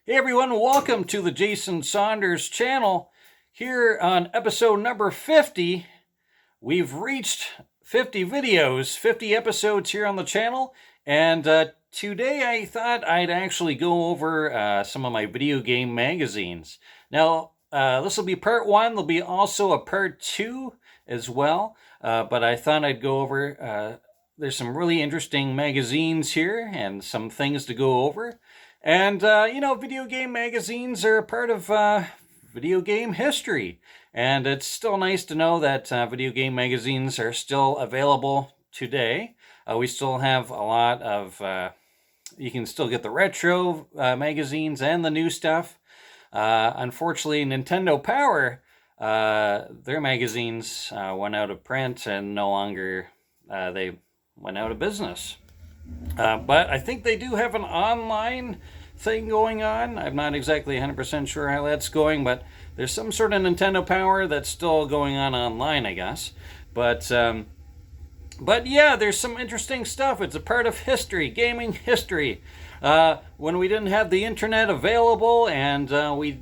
Hey everyone, welcome to the Jason Saunders channel. Here on episode number 50, we've reached 50 videos, 50 episodes here on the channel, and today I thought I'd actually go over some of my video game magazines. Now, this will be part one. There'll be also a part two as well, but I thought I'd go over, there's some really interesting magazines here and some things to go over. And, video game magazines are a part of video game history. And it's still nice to know that video game magazines are still available today. We still have a lot of, you can still get the retro magazines and the new stuff. Unfortunately, Nintendo Power, their magazines went out of print and no longer, they went out of business. But I think they do have an online thing going on. I'm not exactly 100% sure how that's going, but there's some sort of Nintendo Power that's still going on online, I guess. But yeah, there's some interesting stuff. It's a part of history, gaming history. When we didn't have the internet available and we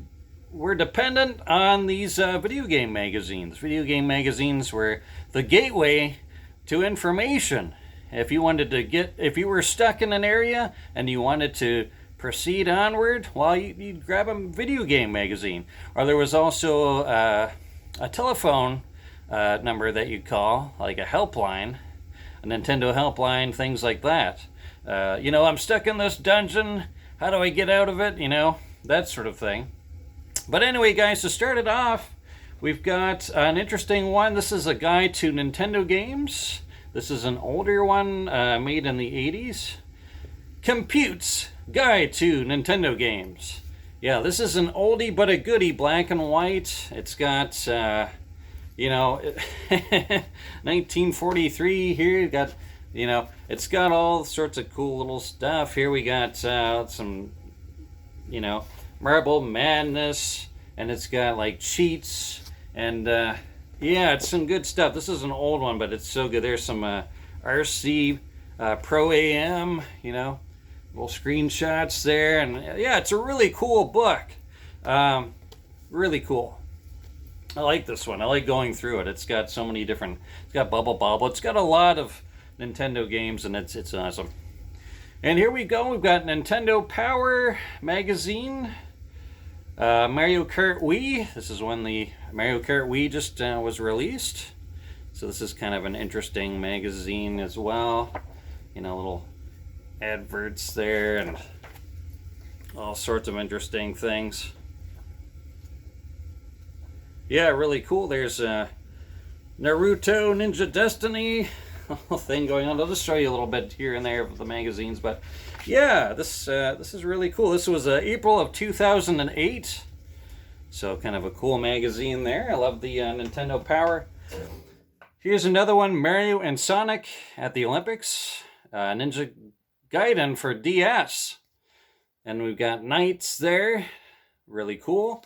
were dependent on these video game magazines. Video game magazines were the gateway to information. If you were stuck in an area and you wanted to proceed onward, well, you'd grab a video game magazine. Or there was also a telephone number that you'd call, like a helpline, a Nintendo helpline, things like that. I'm stuck in this dungeon. How do I get out of it? That sort of thing. But anyway, guys, to start it off, we've got an interesting one. This is a guide to Nintendo games. This is an older one made in the 80s. Compute's Guide to Nintendo Games. Yeah, this is an oldie but a goodie, black and white. It's got, 1943 here. You got, it's got all sorts of cool little stuff. Here we got some, Marble Madness, and it's got like cheats and yeah, it's some good stuff. This is an old one, but it's so good. There's some RC Pro AM, little screenshots there. And yeah, it's a really cool book. Really cool. I like this one. I like going through it. It's got so many different, it's got Bubble Bobble. It's got a lot of Nintendo games, and it's awesome. And here we go. We've got Nintendo Power Magazine. Mario Kart Wii. This is when the Mario Kart Wii just was released. So this is kind of an interesting magazine as well. Little adverts there and all sorts of interesting things. Yeah, really cool. There's Naruto Ninja Destiny whole thing going on. I'll just show you a little bit here and there of the magazines, but yeah, this is really cool. This was April of 2008, so kind of a cool magazine there. I love the Nintendo Power. Here's another one, Mario and Sonic at the Olympics, Ninja Gaiden for DS, and we've got Knights there, really cool.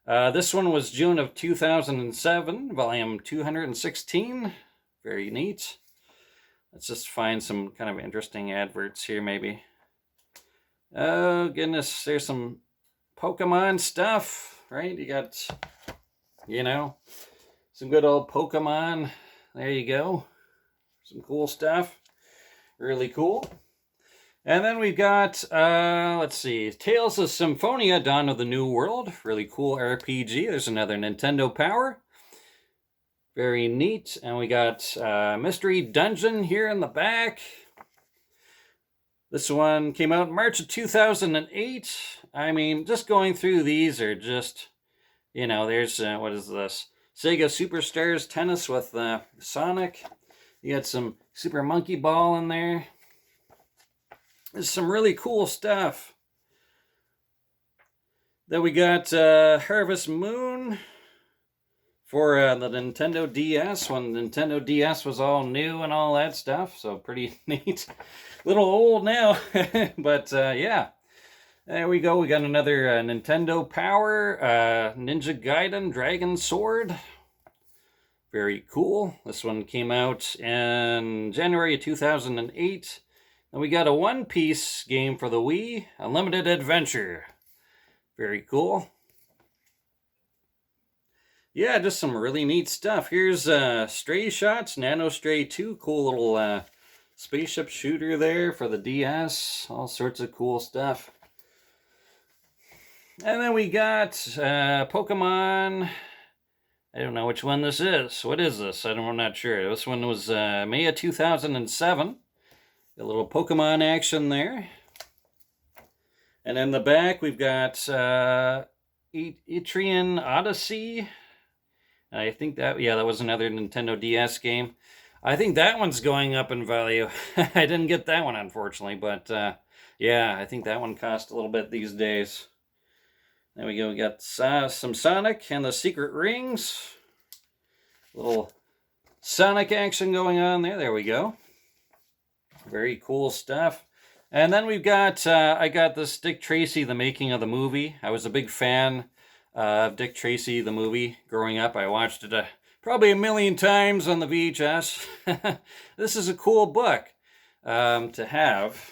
This one was June of 2007, volume 216, very neat. Let's just find some kind of interesting adverts here, maybe. Oh, goodness. There's some Pokemon stuff, right? You got, some good old Pokemon. There you go. Some cool stuff. Really cool. And then we've got, let's see, Tales of Symphonia, Dawn of the New World. Really cool RPG. There's another Nintendo Power. Very neat. And we got Mystery Dungeon here in the back. This one came out in March of 2008. I mean, just going through these are just, there's, what is this? Sega Superstars Tennis with Sonic. You got some Super Monkey Ball in there. There's some really cool stuff. Then we got Harvest Moon for the Nintendo DS, when the Nintendo DS was all new and all that stuff, so pretty neat. Little old now, but yeah. There we go, we got another Nintendo Power, Ninja Gaiden Dragon Sword. Very cool. This one came out in January of 2008. And we got a One Piece game for the Wii, Unlimited Adventure. Very cool. Yeah, just some really neat stuff. Here's Stray Shots, Nano Stray 2. Cool little spaceship shooter there for the DS. All sorts of cool stuff. And then we got Pokemon. I don't know which one this is. What is this? I'm not sure. This one was May of 2007. A little Pokemon action there. And in the back, we've got Etrian Odyssey. I think that was another Nintendo DS game. I think that one's going up in value. I didn't get that one, unfortunately, but yeah, I think that one costs a little bit these days. There we go. We got some Sonic and the Secret Rings. Little Sonic action going on there. There we go. Very cool stuff. And then we've got, I got this Dick Tracy, The Making of the Movie. I was a big fan of Dick Tracy, the movie, growing up. I watched it probably a million times on the VHS. This is a cool book to have.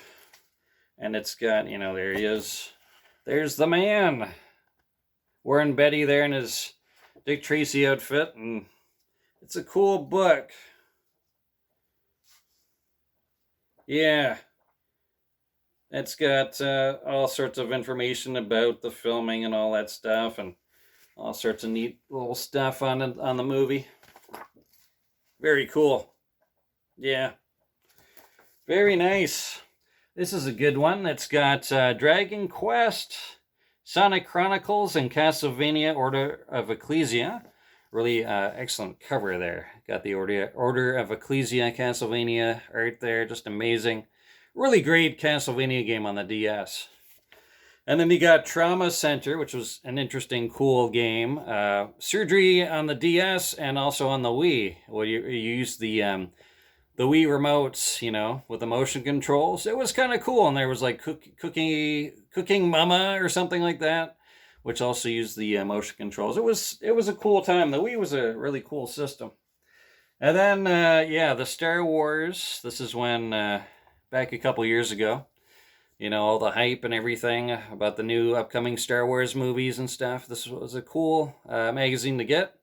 And it's got, there he is. There's the man. Warren Beatty there in his Dick Tracy outfit. And it's a cool book. Yeah. It's got all sorts of information about the filming and all that stuff, and all sorts of neat little stuff on it, on the movie. Very cool. Yeah. Very nice. This is a good one. It's got Dragon Quest, Sonic Chronicles, and Castlevania Order of Ecclesia. Really excellent cover there. Got the Order of Ecclesia Castlevania art there. Just amazing. Really great Castlevania game on the DS. And then you got Trauma Center, which was an interesting, cool game. Surgery on the DS and also on the Wii. Well, you use the Wii remotes, with the motion controls. It was kind of cool, and there was like Cooking Mama or something like that, which also used the motion controls. It was a cool time. The Wii was a really cool system. And then the Star Wars. This is when. Back a couple years ago, all the hype and everything about the new upcoming Star Wars movies and stuff. This was a cool magazine to get.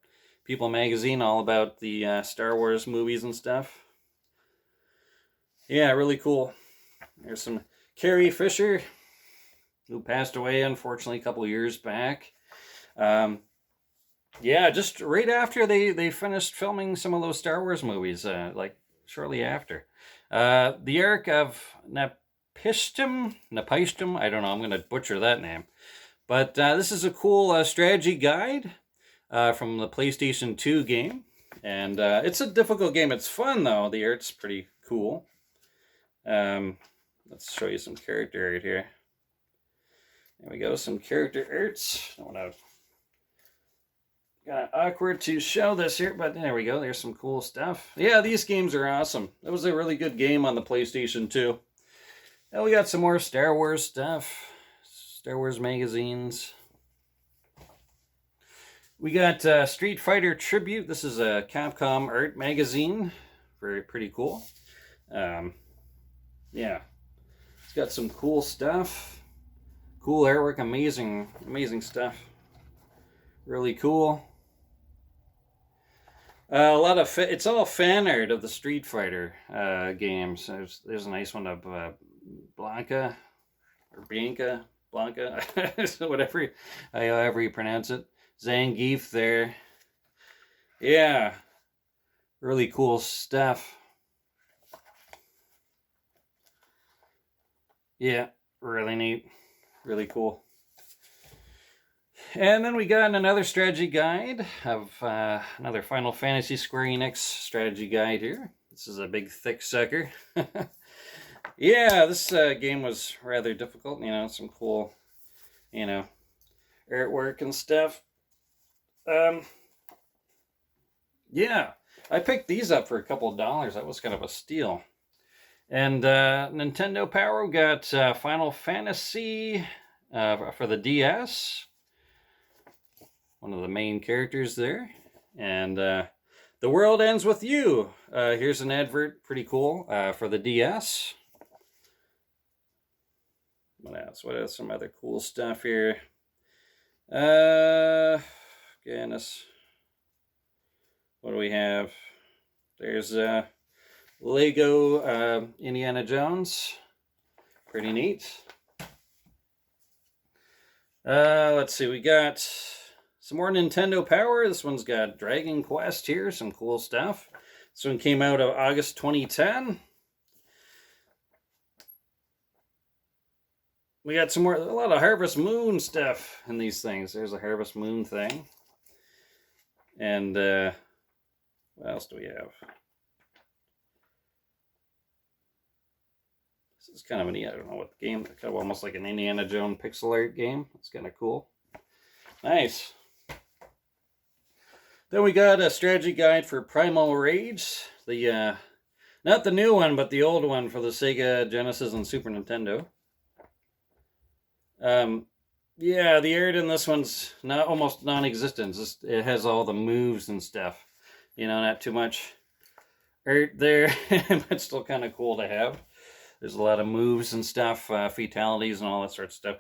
People magazine, all about the Star Wars movies and stuff. Yeah, really cool. There's some Carrie Fisher, who passed away, unfortunately, a couple years back. Just right after they finished filming some of those Star Wars movies, like shortly after. The Ark of Napishtim, I don't know, I'm going to butcher that name. But this is a cool strategy guide from the PlayStation 2 game. And it's a difficult game. It's fun, though. The art's pretty cool. Let's show you some character art here. There we go, some character arts. Kind of awkward to show this here, but there we go. There's some cool stuff. Yeah, these games are awesome. That was a really good game on the PlayStation 2. Now we got some more Star Wars stuff. Star Wars magazines. We got Street Fighter Tribute. This is a Capcom art magazine. Pretty cool. Yeah. It's got some cool stuff. Cool artwork. Amazing stuff. Really cool. A lot of it's all fan art of the Street Fighter games. There's a nice one of Blanca or Bianca, whatever, however you pronounce it. Zangief there. Yeah, really cool stuff. Yeah, really neat, really cool. And then we got another strategy guide of another Final Fantasy Square Enix strategy guide here. This is a big, thick sucker. Yeah, this game was rather difficult. Some cool, artwork and stuff. Yeah, I picked these up for a couple of dollars. That was kind of a steal. And Nintendo Power got Final Fantasy for the DS. One of the main characters there. And The World Ends With You. Here's an advert, pretty cool, for the DS. What else? What else? Some other cool stuff here. Goodness. What do we have? There's Lego Indiana Jones. Pretty neat. Let's see. We got some more Nintendo Power. This one's got Dragon Quest here. Some cool stuff. This one came out of August 2010. We got a lot of Harvest Moon stuff in these things. There's a Harvest Moon thing. And what else do we have? This is kind of I don't know what the game, kind of almost like an Indiana Jones pixel art game. It's kind of cool. Nice. Then we got a strategy guide for Primal Rage. The not the new one, but the old one for the Sega Genesis and Super Nintendo. Yeah, the art in this one's almost non-existent. It has all the moves and stuff. You know, not too much art there, but still kind of cool to have. There's a lot of moves and stuff, fatalities and all that sort of stuff.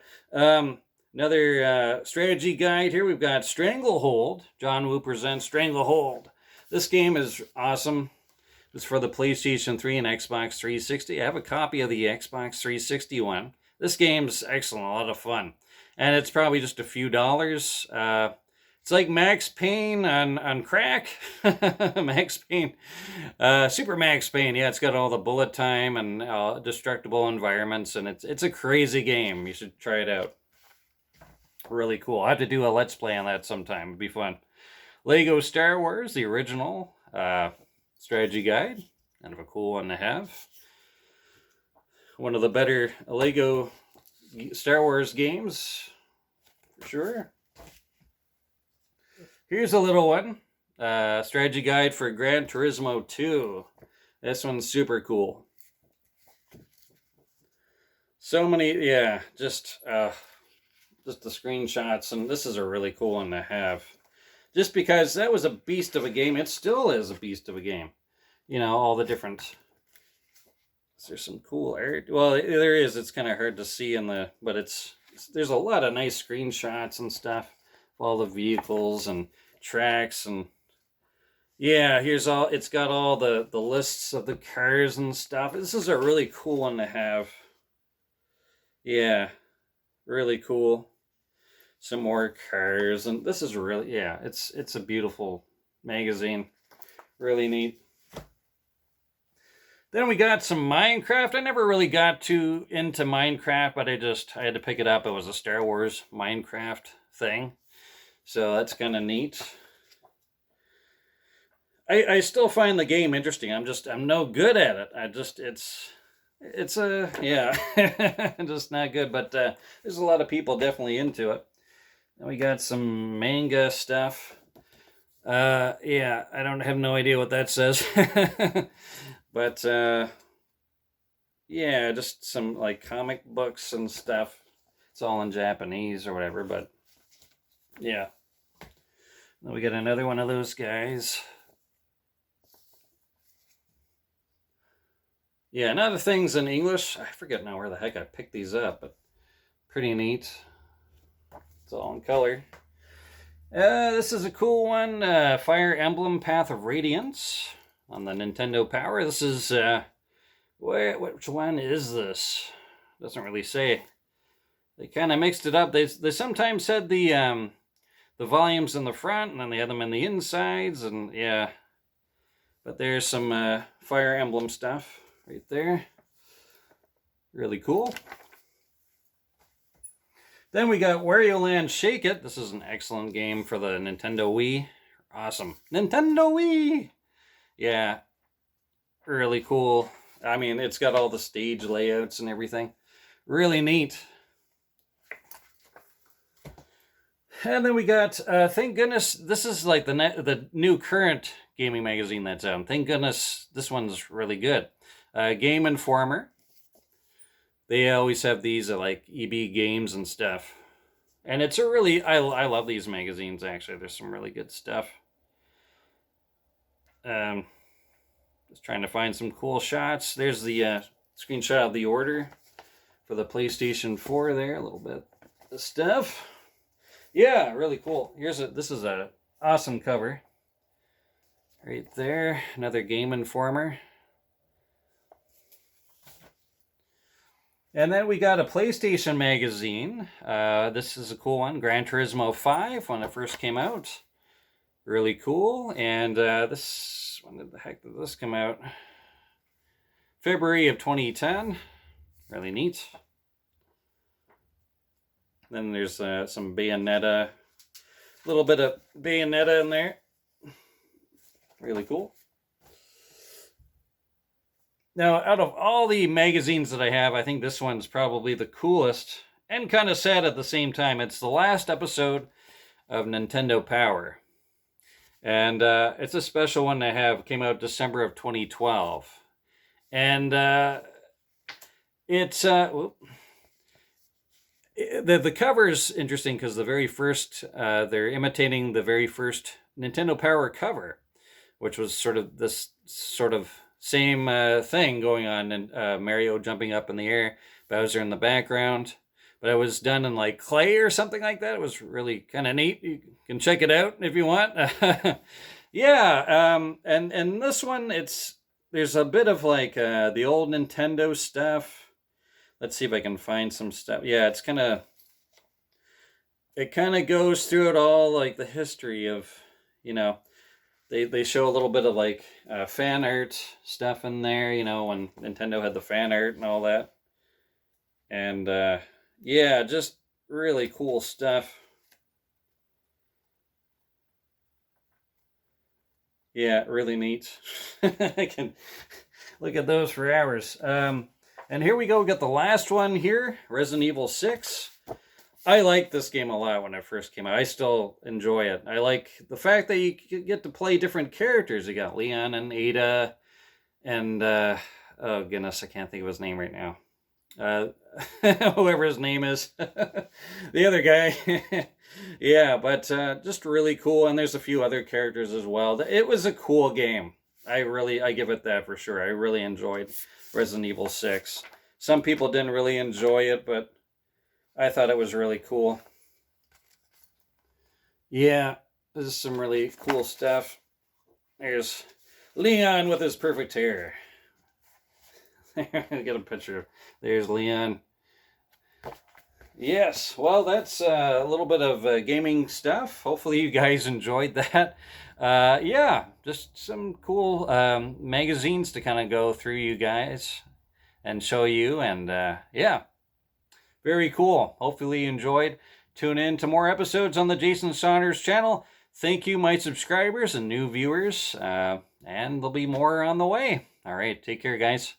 Another strategy guide here. We've got Stranglehold. John Woo presents Stranglehold. This game is awesome. It's for the PlayStation 3 and Xbox 360. I have a copy of the Xbox 360 one. This game's excellent, a lot of fun. And it's probably just a few dollars. It's like Max Payne on crack. Max Payne. Super Max Payne. Yeah, it's got all the bullet time and destructible environments. And it's a crazy game. You should try it out. Really cool. I have to do a Let's Play on that sometime. It'd be fun. Lego Star Wars, the original strategy guide. Kind of a cool one to have. One of the better Lego Star Wars games, for sure. Here's a little one. Strategy guide for Gran Turismo 2. This one's super cool. So many, yeah, just the screenshots, and this is a really cool one to have. Just because that was a beast of a game. It still is a beast of a game. You know, all the different... There's some cool art. Well, there is. It's kind of hard to see but there's a lot of nice screenshots and stuff of all the vehicles and tracks and yeah, it's got all the lists of the cars and stuff. This is a really cool one to have. Yeah, really cool. Some more cars, and this is really, yeah, it's a beautiful magazine. Really neat. Then we got some Minecraft. I never really got too into Minecraft, but I had to pick it up. It was a Star Wars Minecraft thing. So that's kind of neat. I still find the game interesting. I'm no good at it. Yeah, I'm just not good, but there's a lot of people definitely into it. Then we got some manga stuff. Yeah, I don't have no idea what that says. But, yeah, just some, like, comic books and stuff. It's all in Japanese or whatever, but, yeah. Then we got another one of those guys. Yeah, and other things in English. I forget now where the heck I picked these up, but pretty neat. It's all in color. This is a cool one. Fire Emblem Path of Radiance. On the Nintendo Power. This is, which one is this? Doesn't really say. They kind of mixed it up. They sometimes had the volumes in the front, and then they had them in the insides, and yeah. But there's some Fire Emblem stuff right there. Really cool. Then we got Wario Land Shake It. This is an excellent game for the Nintendo Wii. Awesome. Nintendo Wii! Yeah, really cool. I mean, it's got all the stage layouts and everything. Really neat. And then we got, thank goodness, this is like the new current gaming magazine that's out. Thank goodness this one's really good. Game Informer. They always have these like EB Games and stuff. And it's a really, I love these magazines, actually. There's some really good stuff. Just trying to find some cool shots. There's the screenshot of the order for the PlayStation 4 there. A little bit of stuff. Yeah, really cool. This is a awesome cover. Right there, another Game Informer. And then we got a PlayStation magazine. This is a cool one, Gran Turismo 5, when it first came out. Really cool. And when the heck did this come out? February of 2010. Really neat. Then there's some Bayonetta, a little bit of Bayonetta in there. Really cool. Now, out of all the magazines that I have, I think this one's probably the coolest and kind of sad at the same time. It's the last episode of Nintendo Power. And it's a special one I have. It came out December of 2012. And it's... the cover is interesting because the very first... they're imitating the very first Nintendo Power cover, which was sort of this sort of same thing going on, and Mario jumping up in the air, Bowser in the background. But it was done in like clay or something like that. It was really kind of neat. You can check it out if you want. Yeah, and this one, there's a bit of like the old Nintendo stuff. Let's see if I can find some stuff. Yeah, it kind of goes through it all, like the history of, you know, they show a little bit of like fan art stuff in there, you know, when Nintendo had the fan art and all that. And yeah, just really cool stuff. Yeah, really neat. I can look at those for hours. And here we go. We got the last one here, Resident Evil 6. I liked this game a lot when it first came out. I still enjoy it. I like the fact that you get to play different characters. You got Leon and Ada and, oh goodness, I can't think of his name right now. Whoever his name is. The other guy. Yeah, but just really cool. And there's a few other characters as well. It was a cool game. I give it that for sure. I really enjoyed Resident Evil 6. Some people didn't really enjoy it, but I thought it was really cool. Yeah, this is some really cool stuff. There's Leon with his perfect hair. Get a picture. There's Leon. Yes, well, that's a little bit of gaming stuff. Hopefully you guys enjoyed that. Yeah, just some cool magazines to kind of go through, you guys, and show you. And yeah, very cool. Hopefully you enjoyed. Tune in to more episodes on the Jason Saunders channel. Thank you, my subscribers and new viewers. And there'll be more on the way. All right, take care, guys.